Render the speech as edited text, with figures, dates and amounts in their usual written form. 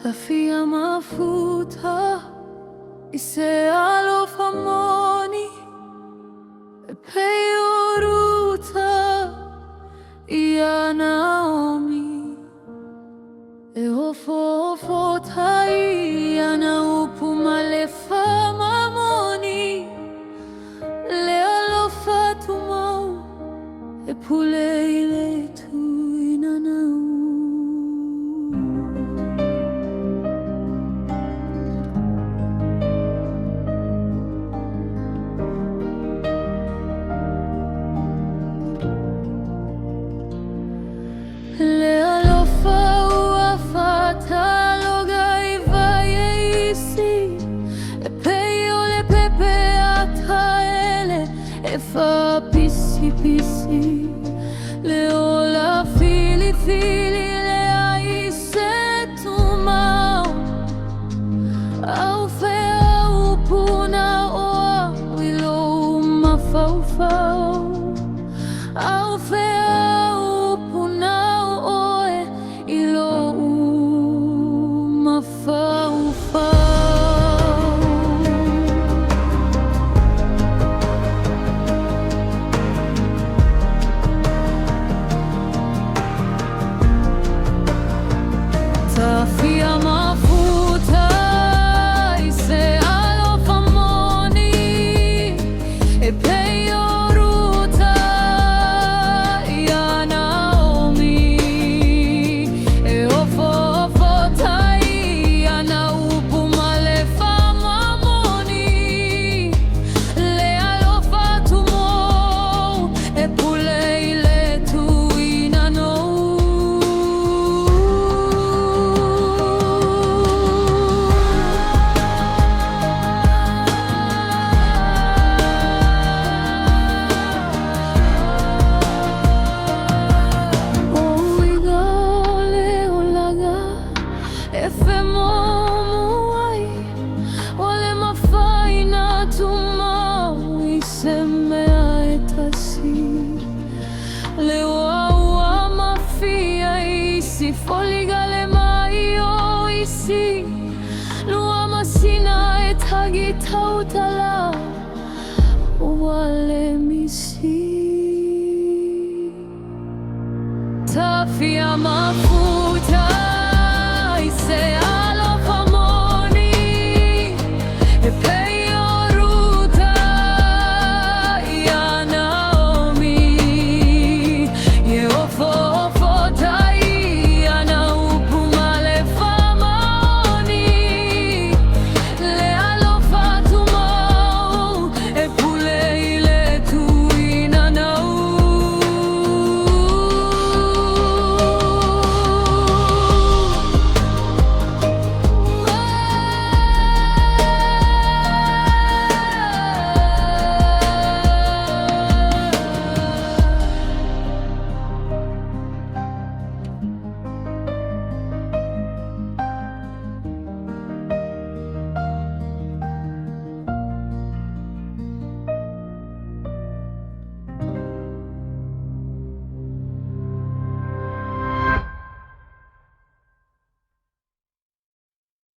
tafia mafuta isealo famoni peyuruta ia Naomi eofofo tai ana upumale famamoni lealo fatumau epuleile tu inanau. Fa pisi pisi leola fili fili le aise tumau au fe au puna o wilo mafaufau au fe au puna o ilo mafaufau. Tafia mafuta isealo famoni peyuruta ia Naomi eofofo tai ana upumale famamoni lealo fatumo epuleile tu inano. Foligale maio isi lua masina etagi tautala wale misi tafia mafuta isea